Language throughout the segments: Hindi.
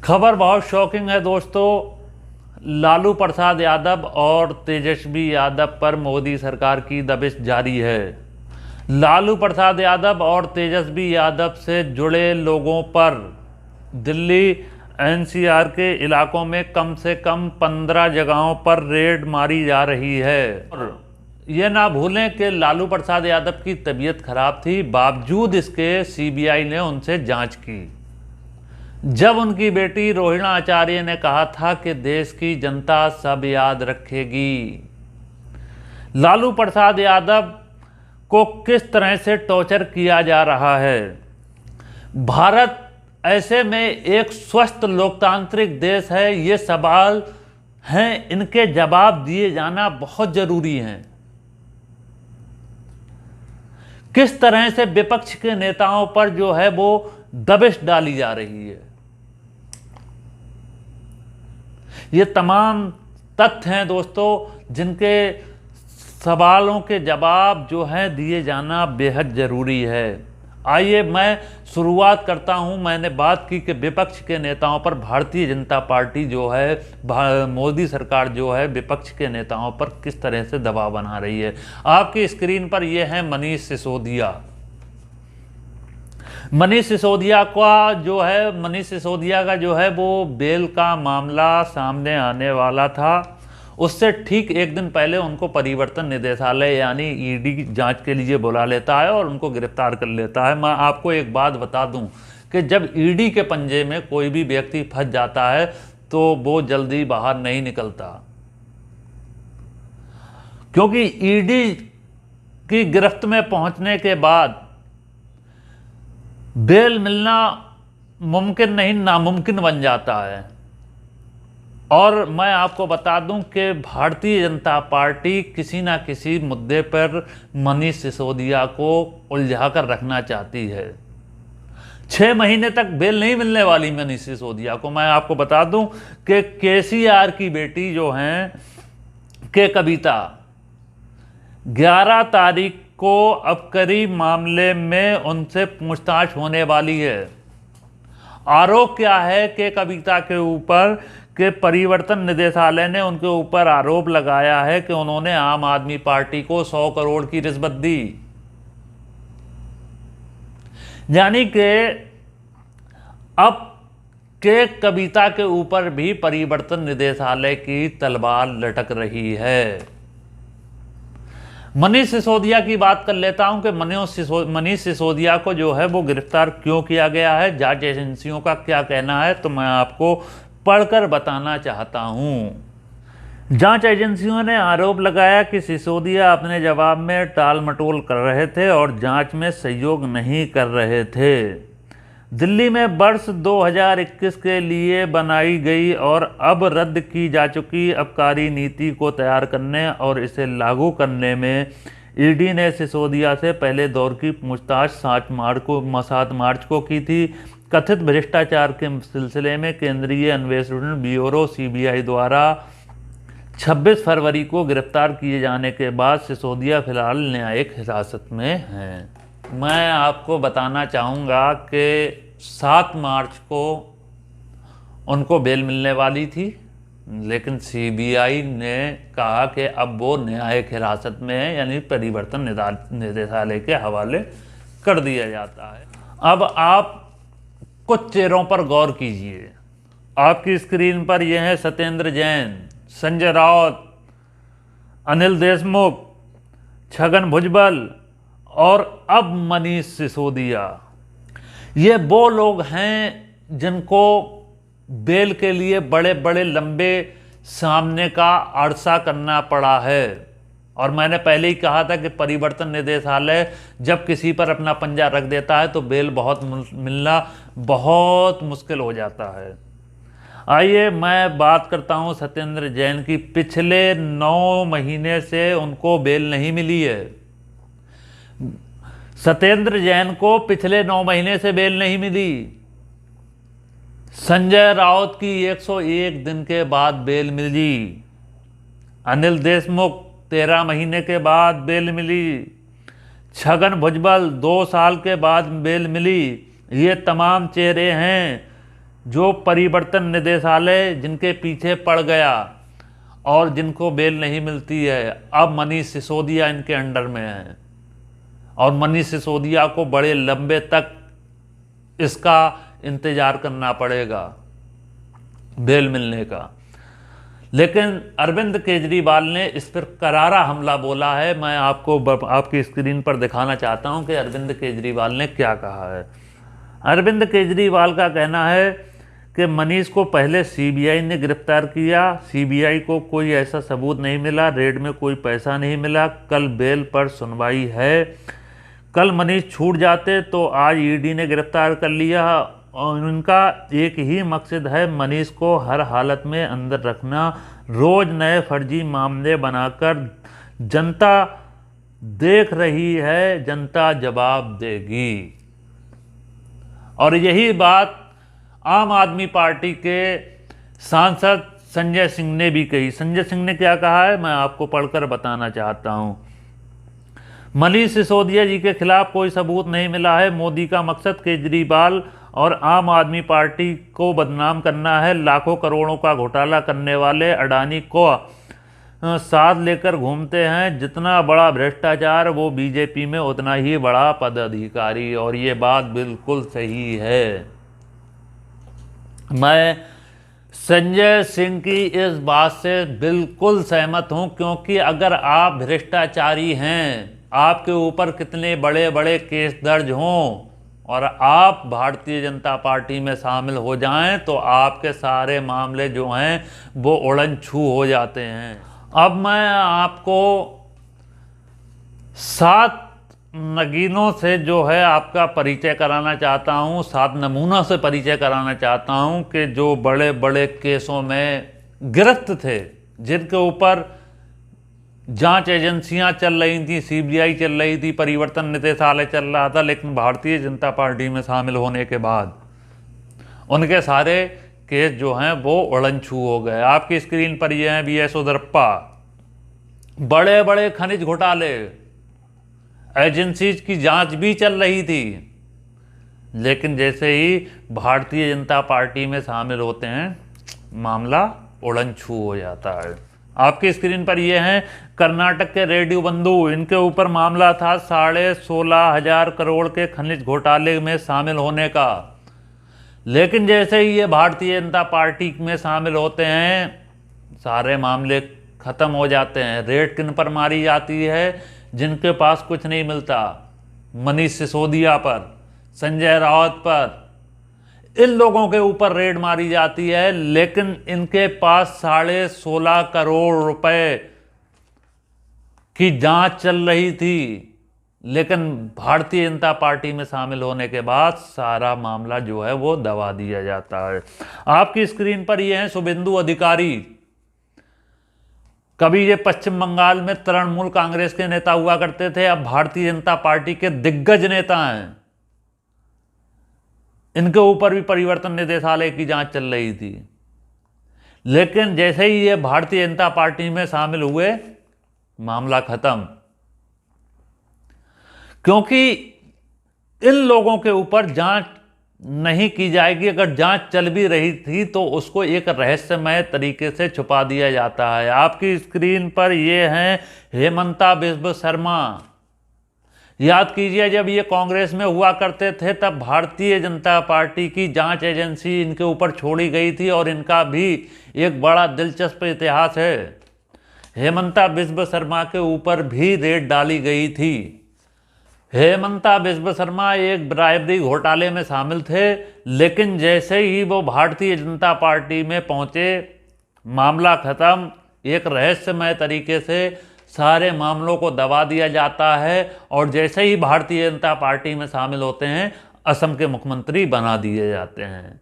खबर बहुत शॉकिंग है दोस्तों। लालू प्रसाद यादव और तेजस्वी यादव पर मोदी सरकार की दबिश जारी है। लालू प्रसाद यादव और तेजस्वी यादव से जुड़े लोगों पर दिल्ली एनसीआर के इलाकों में कम से कम 15 जगहों पर रेड मारी जा रही है। और ये ना भूलें कि लालू प्रसाद यादव की तबीयत खराब थी, बावजूद इसके सीबीआई ने उनसे जांच की। जब उनकी बेटी रोहिणा आचार्य ने कहा था कि देश की जनता सब याद रखेगी। लालू प्रसाद यादव को किस तरह से टॉर्चर किया जा रहा है। भारत ऐसे में एक स्वस्थ लोकतांत्रिक देश है, ये सवाल हैं, इनके जवाब दिए जाना बहुत जरूरी हैं। किस तरह से विपक्ष के नेताओं पर जो है वो दबिश डाली जा रही है, ये तमाम तथ्य हैं दोस्तों, जिनके सवालों के जवाब जो हैं दिए जाना बेहद ज़रूरी है। आइए मैं शुरुआत करता हूं। मैंने बात की कि विपक्ष के नेताओं पर भारतीय जनता पार्टी जो है, मोदी सरकार जो है विपक्ष के नेताओं पर किस तरह से दबाव बना रही है। आपकी स्क्रीन पर यह है मनीष सिसोदिया। मनीष सिसोदिया का जो है वो बेल का मामला सामने आने वाला था। उससे ठीक एक दिन पहले उनको परिवर्तन निदेशालय यानी ईडी जांच के लिए बुला लेता है और उनको गिरफ्तार कर लेता है। मैं आपको एक बात बता दूं कि जब ईडी के पंजे में कोई भी व्यक्ति फंस जाता है तो वो जल्दी बाहर नहीं निकलता, क्योंकि ईडी की गिरफ्त में पहुंचने के बाद बेल मिलना मुमकिन नहीं, नामुमकिन बन जाता है। और मैं आपको बता दूं कि भारतीय जनता पार्टी किसी ना किसी मुद्दे पर मनीष सिसोदिया को उलझा कर रखना चाहती है। 6 महीने तक बेल नहीं मिलने वाली मनीष सिसोदिया को। मैं आपको बता दूं कि केसीआर की बेटी जो हैं के कविता 11 तारीख को अबकारी मामले में उनसे पूछताछ होने वाली है। आरोप क्या है कि कविता के ऊपर के परिवर्तन निदेशालय ने उनके ऊपर आरोप लगाया है कि उन्होंने आम आदमी पार्टी को 100 करोड़ की रिश्वत दी। यानी कि अब के कविता के ऊपर भी परिवर्तन निदेशालय की तलवार लटक रही है। मनीष सिसोदिया की बात कर लेता हूं कि मनीष सिसोदिया को जो है वो गिरफ्तार क्यों किया गया है, जांच एजेंसियों का क्या कहना है, तो मैं आपको पढ़कर बताना चाहता हूं। जांच एजेंसियों ने आरोप लगाया कि सिसोदिया अपने जवाब में टाल मटोल कर रहे थे और जांच में सहयोग नहीं कर रहे थे। दिल्ली में वर्ष 2021 के लिए बनाई गई और अब रद्द की जा चुकी आबकारी नीति को तैयार करने और इसे लागू करने में ईडी ने सिसोदिया से पहले दौर की पूछताछ 7 मार्च को की थी। कथित भ्रष्टाचार के सिलसिले में केंद्रीय अन्वेषण ब्यूरो सीबीआई द्वारा 26 फरवरी को गिरफ्तार किए जाने के बाद सिसोदिया फिलहाल न्यायिक हिरासत में हैं। मैं आपको बताना चाहूँगा कि 7 मार्च को उनको बेल मिलने वाली थी, लेकिन सीबीआई ने कहा कि अब वो न्यायिक हिरासत में है, यानी परिवर्तन निदेशालय के हवाले कर दिया जाता है। अब आप कुछ चेहरों पर गौर कीजिए। आपकी स्क्रीन पर यह है सत्येंद्र जैन, संजय राउत, अनिल देशमुख, छगन भुजबल और अब मनीष सिसोदिया। ये वो लोग हैं जिनको बेल के लिए बड़े बड़े लंबे सामने का अरसा करना पड़ा है। और मैंने पहले ही कहा था कि परिवर्तन निदेशालय जब किसी पर अपना पंजा रख देता है तो बेल मिलना बहुत मुश्किल हो जाता है। आइए मैं बात करता हूं सत्येंद्र जैन की। पिछले 9 महीने से उनको बेल नहीं मिली है। सत्येंद्र जैन को पिछले 9 महीने से बेल नहीं मिली। संजय राउत की 101 दिन के बाद बेल मिली। अनिल देशमुख 13 महीने के बाद बेल मिली। छगन भुजबल 2 साल के बाद बेल मिली। ये तमाम चेहरे हैं जो परिवर्तन निदेशालय जिनके पीछे पड़ गया और जिनको बेल नहीं मिलती है, अब मनीष सिसोदिया इनके अंडर में है और मनीष सिसोदिया को बड़े लंबे तक इसका इंतजार करना पड़ेगा बेल मिलने का। लेकिन अरविंद केजरीवाल ने इस पर करारा हमला बोला है। मैं आपको आपकी स्क्रीन पर दिखाना चाहता हूं कि अरविंद केजरीवाल ने क्या कहा है। अरविंद केजरीवाल का कहना है कि मनीष को पहले सीबीआई ने गिरफ्तार किया, सीबीआई को कोई ऐसा सबूत नहीं मिला, रेड में कोई पैसा नहीं मिला, कल बेल पर सुनवाई है। कल मनीष छूट जाते तो आज ईडी ने गिरफ्तार कर लिया और उनका एक ही मकसद है, मनीष को हर हालत में अंदर रखना, रोज नए फर्जी मामले बनाकर। जनता देख रही है, जनता जवाब देगी। और यही बात आम आदमी पार्टी के सांसद संजय सिंह ने भी कही। संजय सिंह ने क्या कहा है, मैं आपको पढ़कर बताना चाहता हूं। मनीष सिसोदिया जी के खिलाफ कोई सबूत नहीं मिला है। मोदी का मकसद केजरीवाल और आम आदमी पार्टी को बदनाम करना है। लाखों करोड़ों का घोटाला करने वाले अडानी को साथ लेकर घूमते हैं। जितना बड़ा भ्रष्टाचार वो बीजेपी में उतना ही बड़ा पदाधिकारी। और ये बात बिल्कुल सही है। मैं संजय सिंह की इस बात से बिल्कुल सहमत हूं, क्योंकि अगर आप भ्रष्टाचारी हैं, आपके ऊपर कितने बड़े बड़े केस दर्ज हों और आप भारतीय जनता पार्टी में शामिल हो जाएं तो आपके सारे मामले जो हैं वो उड़न छू हो जाते हैं। अब मैं आपको 7 नगीनों से जो है आपका परिचय कराना चाहता हूं, 7 नमूनों से परिचय कराना चाहता हूं कि जो बड़े बड़े केसों में गिरफ्त थे, जिनके ऊपर जांच एजेंसियां चल रही थी, सीबीआई चल रही थी, परिवर्तन निदेशालय चल रहा था, लेकिन भारतीय जनता पार्टी में शामिल होने के बाद उनके सारे केस जो हैं वो उड़न छू हो गए। आपकी स्क्रीन पर ये हैं वीएस उदरप्पा। बड़े बड़े खनिज घोटाले, एजेंसीज की जांच भी चल रही थी, लेकिन जैसे ही भारतीय जनता पार्टी में शामिल होते हैं मामला उड़न छू हो जाता है। आपकी स्क्रीन पर ये हैं कर्नाटक के रेड्डी बंधु। इनके ऊपर मामला था 16,500 करोड़ के खनिज घोटाले में शामिल होने का, लेकिन जैसे ही ये भारतीय जनता पार्टी में शामिल होते हैं सारे मामले खत्म हो जाते हैं। रेड किन पर मारी जाती है, जिनके पास कुछ नहीं मिलता। मनीष सिसोदिया पर, संजय राउत पर, इन लोगों के ऊपर रेड मारी जाती है, लेकिन इनके पास 16.5 करोड़ रुपए की जांच चल रही थी, लेकिन भारतीय जनता पार्टी में शामिल होने के बाद सारा मामला जो है वो दबा दिया जाता है। आपकी स्क्रीन पर ये हैं शुभेंदु अधिकारी। कभी ये पश्चिम बंगाल में तृणमूल कांग्रेस के नेता हुआ करते थे, अब भारतीय जनता पार्टी के दिग्गज नेता हैं। इनके ऊपर भी परिवर्तन निदेशालय की जांच चल रही थी, लेकिन जैसे ही ये भारतीय जनता पार्टी में शामिल हुए मामला खत्म, क्योंकि इन लोगों के ऊपर जांच नहीं की जाएगी। अगर जांच चल भी रही थी तो उसको एक रहस्यमय तरीके से छुपा दिया जाता है। आपकी स्क्रीन पर ये हैं हेमंता बिस्व शर्मा। याद कीजिए, जब ये कांग्रेस में हुआ करते थे तब भारतीय जनता पार्टी की जांच एजेंसी इनके ऊपर छोड़ी गई थी और इनका भी एक बड़ा दिलचस्प इतिहास है। हेमंता बिस्व शर्मा के ऊपर भी रेड डाली गई थी। हेमंता बिस्व शर्मा एक ब्राइबरी घोटाले में शामिल थे, लेकिन जैसे ही वो भारतीय जनता पार्टी में पहुंचे मामला खत्म। एक रहस्यमय तरीके से सारे मामलों को दबा दिया जाता है और जैसे ही भारतीय जनता पार्टी में शामिल होते हैं असम के मुख्यमंत्री बना दिए जाते हैं।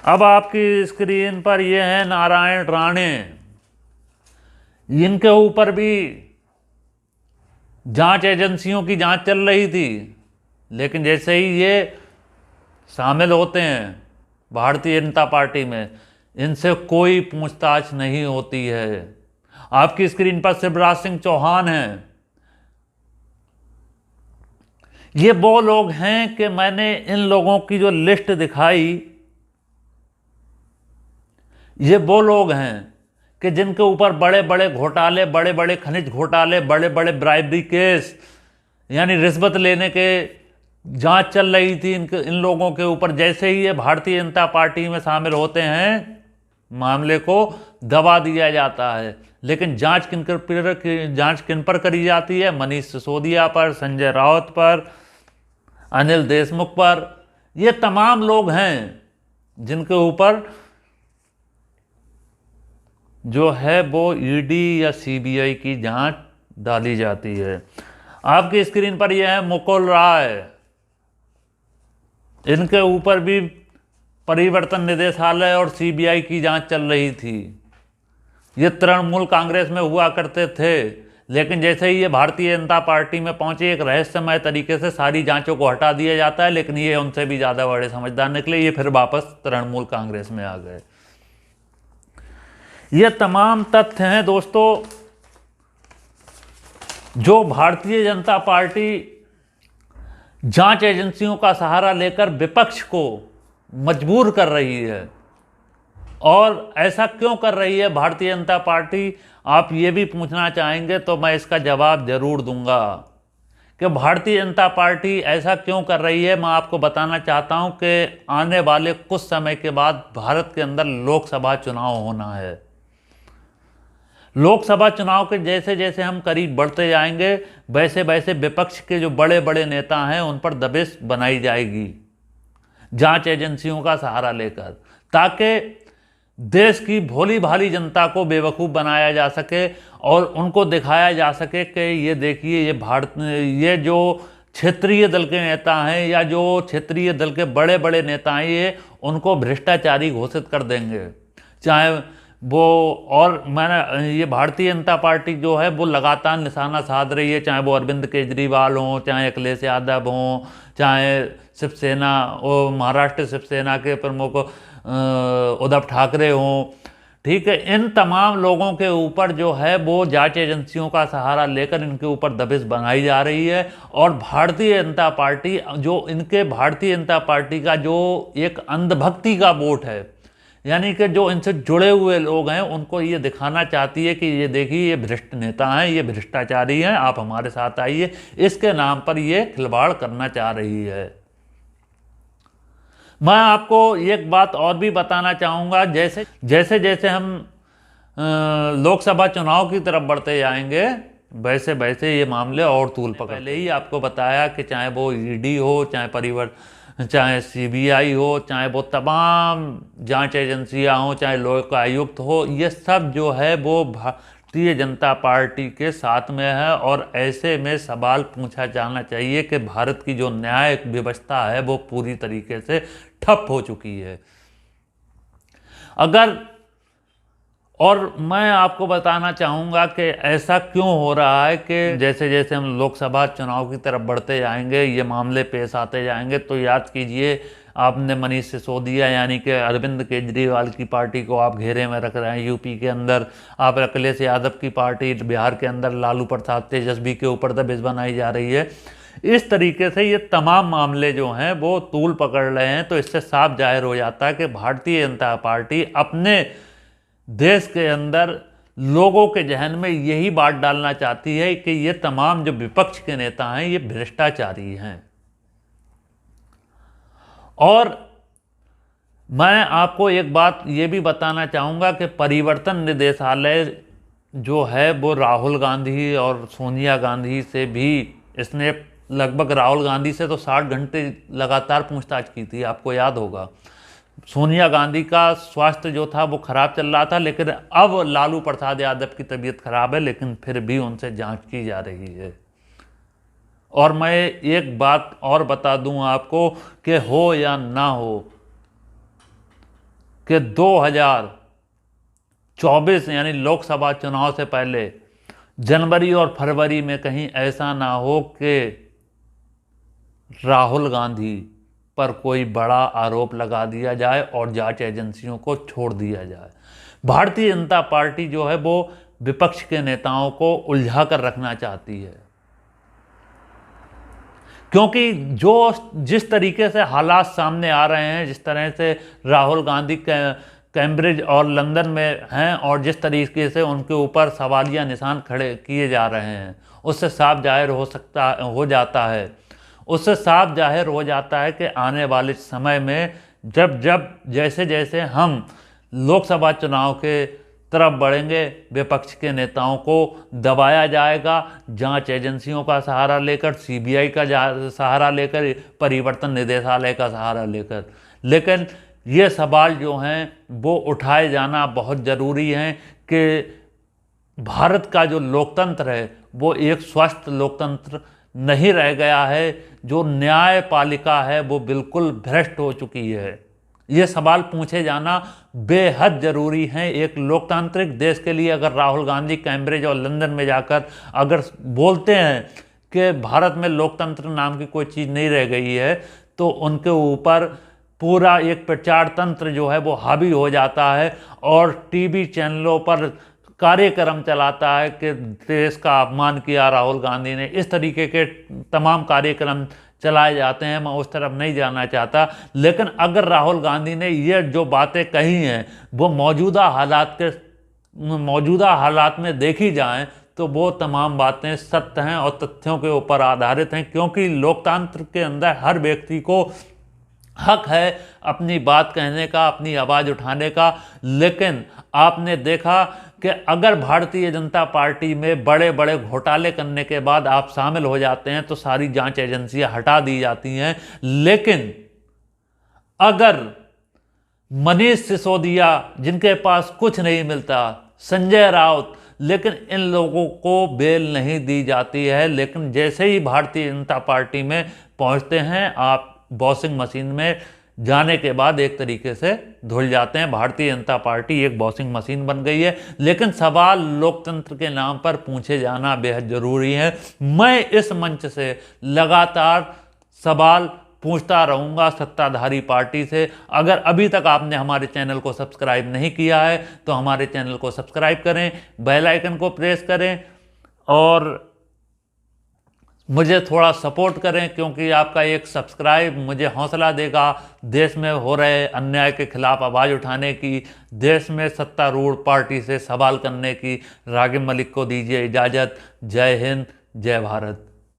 अब आपकी स्क्रीन पर ये हैं नारायण राणे। इनके ऊपर भी जांच एजेंसियों की जांच चल रही थी, लेकिन जैसे ही ये शामिल होते हैं भारतीय जनता पार्टी में इनसे कोई पूछताछ नहीं होती है। आपकी स्क्रीन पर शिवराज सिंह चौहान हैं। ये वो लोग हैं कि मैंने इन लोगों की जो लिस्ट दिखाई ये वो लोग हैं कि जिनके ऊपर बड़े बड़े घोटाले, बड़े बड़े खनिज घोटाले, बड़े बड़े ब्राइबरी केस यानी रिश्वत लेने के जांच चल रही थी इन लोगों के ऊपर। जैसे ही ये भारतीय जनता पार्टी में शामिल होते हैं, मामले को दबा दिया जाता है। लेकिन जांच किन पर करी जाती है? मनीष सिसोदिया पर, संजय राउत पर, अनिल देशमुख पर। ये तमाम लोग हैं जिनके ऊपर जो है वो ईडी या सीबीआई की जांच डाली जाती है। आपकी स्क्रीन पर यह है मुकुल राय, इनके ऊपर भी परिवर्तन निदेशालय और सीबीआई की जांच चल रही थी। ये तृणमूल कांग्रेस में हुआ करते थे, लेकिन जैसे ही ये भारतीय जनता पार्टी में पहुंचे, एक रहस्यमय तरीके से सारी जांचों को हटा दिया जाता है। लेकिन ये उनसे भी ज़्यादा बड़े समझदार निकले, ये फिर वापस तृणमूल कांग्रेस में आ गए। ये तमाम तथ्य हैं दोस्तों जो भारतीय जनता पार्टी जांच एजेंसियों का सहारा लेकर विपक्ष को मजबूर कर रही है। और ऐसा क्यों कर रही है भारतीय जनता पार्टी, आप ये भी पूछना चाहेंगे तो मैं इसका जवाब जरूर दूंगा कि भारतीय जनता पार्टी ऐसा क्यों कर रही है। मैं आपको बताना चाहता हूं कि आने वाले कुछ समय के बाद भारत के अंदर लोकसभा चुनाव होना है। लोकसभा चुनाव के जैसे जैसे हम करीब बढ़ते जाएंगे, वैसे वैसे विपक्ष के जो बड़े बड़े नेता हैं उन पर दबिश बनाई जाएगी जांच एजेंसियों का सहारा लेकर, ताकि देश की भोली भाली जनता को बेवकूफ़ बनाया जा सके और उनको दिखाया जा सके कि ये देखिए ये जो क्षेत्रीय दल के नेता हैं या जो क्षेत्रीय दल के बड़े बड़े नेता हैं, ये उनको भ्रष्टाचारी घोषित कर देंगे। चाहे वो, और मैंने ये भारतीय जनता पार्टी जो है वो लगातार निशाना साध रही है, चाहे वो अरविंद केजरीवाल हों, चाहे अखिलेश यादव हों, चाहे शिवसेना और महाराष्ट्र शिवसेना के प्रमुख उद्धव ठाकरे हों। ठीक है, इन तमाम लोगों के ऊपर जो है वो जांच एजेंसियों का सहारा लेकर इनके ऊपर दबिश बनाई जा रही है। और भारतीय जनता पार्टी भारतीय जनता पार्टी का जो एक अंधभक्ति का वोट है, यानी कि जो इनसे जुड़े हुए लोग हैं, उनको ये दिखाना चाहती है कि ये देखिए ये भ्रष्ट नेता हैं, ये भ्रष्टाचारी हैं, आप हमारे साथ आइए। इसके नाम पर ये खिलवाड़ करना चाह रही है। मैं आपको एक बात और भी बताना चाहूँगा, जैसे जैसे हम लोकसभा चुनाव की तरफ बढ़ते जाएंगे, वैसे वैसे ये मामले और तूल पकड़। पहले ही आपको बताया कि चाहे वो ईडी हो, चाहे सीबीआई हो, चाहे वो तमाम जांच एजेंसियां हो, चाहे लोक आयुक्त हो, ये सब जो है वो भारतीय जनता पार्टी के साथ में है। और ऐसे में सवाल पूछा जाना चाहिए कि भारत की जो न्याय व्यवस्था है वो पूरी तरीके से ठप हो चुकी है। और मैं आपको बताना चाहूँगा कि ऐसा क्यों हो रहा है कि जैसे जैसे हम लोकसभा चुनाव की तरफ बढ़ते जाएंगे, ये मामले पेश आते जाएंगे। तो याद कीजिए, आपने मनीष सिसोदिया यानी कि अरविंद केजरीवाल की पार्टी को आप घेरे में रख रहे हैं यूपी के अंदर। आप अखिलेश यादव की पार्टी बिहार के अंदर लालू प्रसाद तेजस्वी के ऊपर दबिश बनाई जा रही है। इस तरीके से ये तमाम मामले जो हैं वो तूल पकड़ रहे हैं। तो इससे साफ जाहिर हो जाता है कि भारतीय जनता पार्टी अपने देश के अंदर लोगों के जहन में यही बात डालना चाहती है कि ये तमाम जो विपक्ष के नेता हैं ये भ्रष्टाचारी हैं। और मैं आपको एक बात ये भी बताना चाहूँगा कि परिवर्तन निदेशालय जो है वो राहुल गांधी और सोनिया गांधी से भी, इसने लगभग राहुल गांधी से तो 60 घंटे लगातार पूछताछ की थी, आपको याद होगा। सोनिया गांधी का स्वास्थ्य जो था वो खराब चल रहा था, लेकिन अब लालू प्रसाद यादव की तबीयत खराब है, लेकिन फिर भी उनसे जांच की जा रही है। और मैं एक बात और बता दूं आपको कि हो या ना हो कि 2024 यानी लोकसभा चुनाव से पहले जनवरी और फरवरी में कहीं ऐसा ना हो कि राहुल गांधी पर कोई बड़ा आरोप लगा दिया जाए और जांच एजेंसियों को छोड़ दिया जाए। भारतीय जनता पार्टी जो है वो विपक्ष के नेताओं को उलझा कर रखना चाहती है, क्योंकि जिस तरीके से हालात सामने आ रहे हैं, जिस तरह से राहुल गांधी कैम्ब्रिज और लंदन में हैं और जिस तरीके से उनके ऊपर सवालिया निशान खड़े किए जा रहे हैं, उससे साफ जाहिर हो जाता है कि आने वाले समय में जब जैसे जैसे हम लोकसभा चुनाव के तरफ बढ़ेंगे, विपक्ष के नेताओं को दबाया जाएगा, जांच एजेंसियों का सहारा लेकर, सीबीआई का सहारा लेकर, परिवर्तन निदेशालय का सहारा लेकर। लेकिन ये सवाल जो हैं वो उठाए जाना बहुत ज़रूरी है कि भारत का जो लोकतंत्र है वो एक स्वस्थ लोकतंत्र नहीं रह गया है, जो न्यायपालिका है वो बिल्कुल भ्रष्ट हो चुकी है। ये सवाल पूछे जाना बेहद ज़रूरी है एक लोकतांत्रिक देश के लिए। अगर राहुल गांधी कैम्ब्रिज और लंदन में जाकर अगर बोलते हैं कि भारत में लोकतंत्र नाम की कोई चीज़ नहीं रह गई है, तो उनके ऊपर पूरा एक प्रचार तंत्र जो है वो हावी हो जाता है और टीवी चैनलों पर कार्यक्रम चलाता है कि देश का अपमान किया राहुल गांधी ने। इस तरीके के तमाम कार्यक्रम चलाए जाते हैं, मैं उस तरफ नहीं जाना चाहता। लेकिन अगर राहुल गांधी ने ये जो बातें कही हैं वो मौजूदा हालात में देखी जाएं तो वो तमाम बातें सत्य हैं और तथ्यों के ऊपर आधारित हैं, क्योंकि लोकतंत्र के अंदर हर व्यक्ति को हक है अपनी बात कहने का, अपनी आवाज़ उठाने का। लेकिन आपने देखा कि अगर भारतीय जनता पार्टी में बड़े बड़े घोटाले करने के बाद आप शामिल हो जाते हैं तो सारी जांच एजेंसियां हटा दी जाती हैं। लेकिन अगर मनीष सिसोदिया, जिनके पास कुछ नहीं मिलता, संजय राउत, लेकिन इन लोगों को बेल नहीं दी जाती है। लेकिन जैसे ही भारतीय जनता पार्टी में पहुंचते हैं, आप बॉसिंग मशीन में जाने के बाद एक तरीके से धुल जाते हैं। भारतीय जनता पार्टी एक बॉसिंग मशीन बन गई है। लेकिन सवाल लोकतंत्र के नाम पर पूछे जाना बेहद ज़रूरी है। मैं इस मंच से लगातार सवाल पूछता रहूँगा सत्ताधारी पार्टी से। अगर अभी तक आपने हमारे चैनल को सब्सक्राइब नहीं किया है तो हमारे चैनल को सब्सक्राइब करें, बेल आइकन को प्रेस करें और मुझे थोड़ा सपोर्ट करें, क्योंकि आपका एक सब्सक्राइब मुझे हौसला देगा देश में हो रहे अन्याय के खिलाफ आवाज़ उठाने की, देश में सत्तारूढ़ पार्टी से सवाल करने की। रागिब मलिक को दीजिए इजाज़त। जय हिंद, जय भारत।